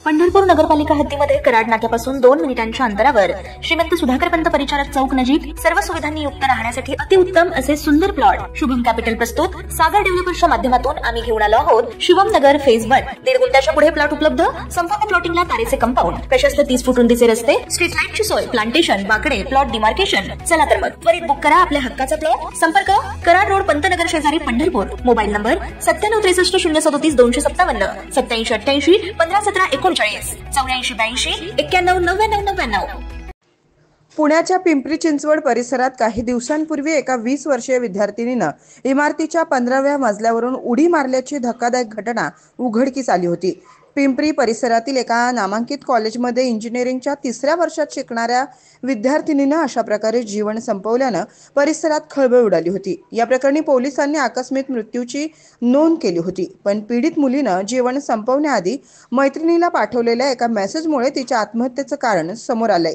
पंढरपूर नगरपालिका हद्दीमध्ये कराड नाक्यापासून 2 मिनिटांच्या अंतरावर श्रीमंत सुधाकर पंत परिचारक चौक नजीक सर्व सुविधांनी युक्त राहण्यासाठी अतिउत्तम असे सुंदर प्लॉट शुभम कॅपिटल प्रस्तुत सागर डेव्हलपर्सच्या माध्यमातून आम्ही घेऊन आलो आहोत। शिवम नगर फेज 1 1.5 गुंठ्याच्या पुढे प्लॉट उपलब्ध। संपूर्ण प्लॉटिंगला तारेचे कंपाऊंड, प्रशस्त 30 फूट रुंदीचे रस्ते, स्ट्रीट लाईटची सोय, प्लांटेशन, बाकडे, प्लॉट डिमार्केशन। चला तर मग त्वरित बुक करा आपल्या हक्काचा प्लॉट। संपर्क कराड रोड पंतनगर शेजारी पंढरपूर। मोबाईल नंबर 9763 037 057 8788 1517 8482 पुण्याच्या पिंपरी चिंचवड परिसरात काही दिवसांपूर्वी एका 20 वर्षीय विद्यार्थिनीने इमारतीच्या 15व्या मजल्यावरून उडी मारल्याची धक्कादायक घटना उघडकीस आली होती। पिंपरी परिसरातील एका नामांकित कॉलेजमध्ये इंजिनिअरिंगच्या 3ऱ्या वर्षात शिकणाऱ्या विद्यार्थिनीने अशा प्रकारे जीवन संपवल्याने परिसरात खळबळ उडाली होती। या प्रकरणी पोलिसांनी आकस्मिक मृत्यूची नोंद केली होती, पण पीडित मुलीने जीवन संपवण्याआधी मैत्रिणीला पाठवलेल्या एका मेसेजमुळे तिच्या आत्महत्येचे कारण समोर आले।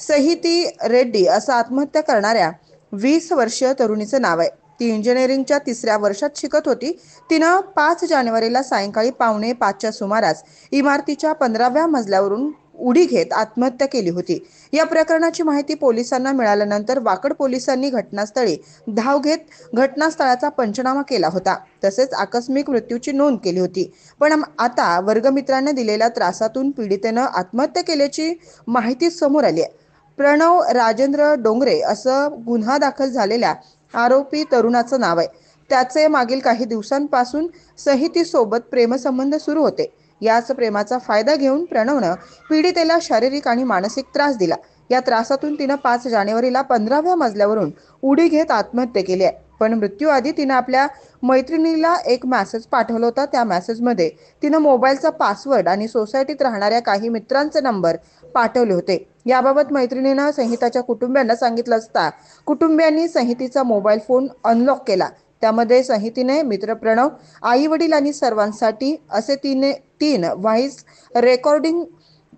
सहिती रेड्डी असं आत्महत्या करणाऱ्या 20 वर्षीय तरुणीचं नाव आहे। ती इंजिनिअरिंगच्या 3ऱ्या वर्षात शिकत होती। तिनं 5 जानेवारीला सायंकाळी 4:45च्या सुमारास इमारतीच्या 15व्या मजल्यावरून उडी घेत आत्महत्या केली होती। या प्रकरणाची माहिती पोलिसांना मिळाल्यानंतर वाकड पोलिसांनी घटनास्थळी धाव घेत घटनास्थळाचा पंचनामा केला होता, तसेच आकस्मिक मृत्यूची नोंद केली होती। पण आता वर्गमित्रांनी दिलेल्या त्रासातून पीडितेनं आत्महत्या केल्याची माहिती समोर आली आहे। प्रणव राजेंद्र डोंगरे असं गुन्हा दाखल झालेल्या आरोपी तरुणाचं नाव आहे। त्याचे मागील काही दिवसांपासून सहितीसोबत प्रेमसंबंध सुरू होते। याच प्रेमाचा फायदा घेऊन प्रणवनं पीडितेला शारीरिक आणि मानसिक त्रास दिला। या त्रासातून तिनं 5 जानेवारीला 15व्या मजल्यावरून उडी घेत आत्महत्या केली आहे। पण मृत्यूआधी तिनं आपल्या मैत्रिणीला एक मेसेज पाठवला होता। त्या मेसेजमध्ये तिनं मोबाईलचा पासवर्ड आणि सोसायटीत राहणाऱ्या काही मित्रांचे नंबर पाठवले होते। याबाबत मैत्रिणीनं संहिताच्या कुटुंबियांना सांगितलं असता कुटुंबियांनी संहितीचा मोबाईल फोन अनलॉक केला। त्यामध्ये संहितीने मित्र प्रणव, आई वडील आणि सर्वांसाठी असे 3 व्हॉइस रेकॉर्डिंग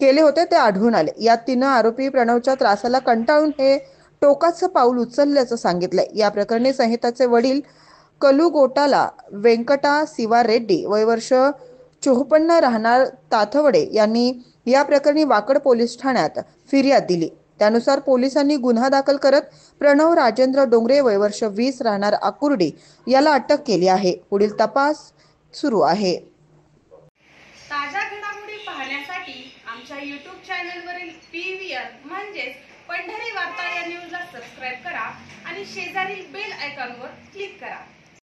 केले होते ते आढळून आले। यात तिनं आरोपी प्रणवच्या त्रासाला कंटाळून हे टोकाचं पाऊल उचलल्याचं सांगितलंय। या प्रकरणी संहिताचे वडील कलुगोटाला वेंकटा सिवा रेड्डी वय वर्ष 54 राहणार ताथवडे यांनी या प्रकरणी वाकड पोलीस ठाण्यात फिर्याद दिली। त्यानुसार पोलिसांनी गुन्हा दाखल करत प्रणव राजेंद्र डोंगरे वय वर्ष 20 राहणार आकुर्डी याला अटक केली आहे। पुढील तपास सुरू आहे। ताज्या घडामोडी पाहण्यासाठी आमच्या YouTube चॅनलवरील PVR म्हणजेच पंढरी वार्ता या न्यूजला सबस्क्राइब करा आणि शेजारील बेल आयकॉनवर क्लिक करा।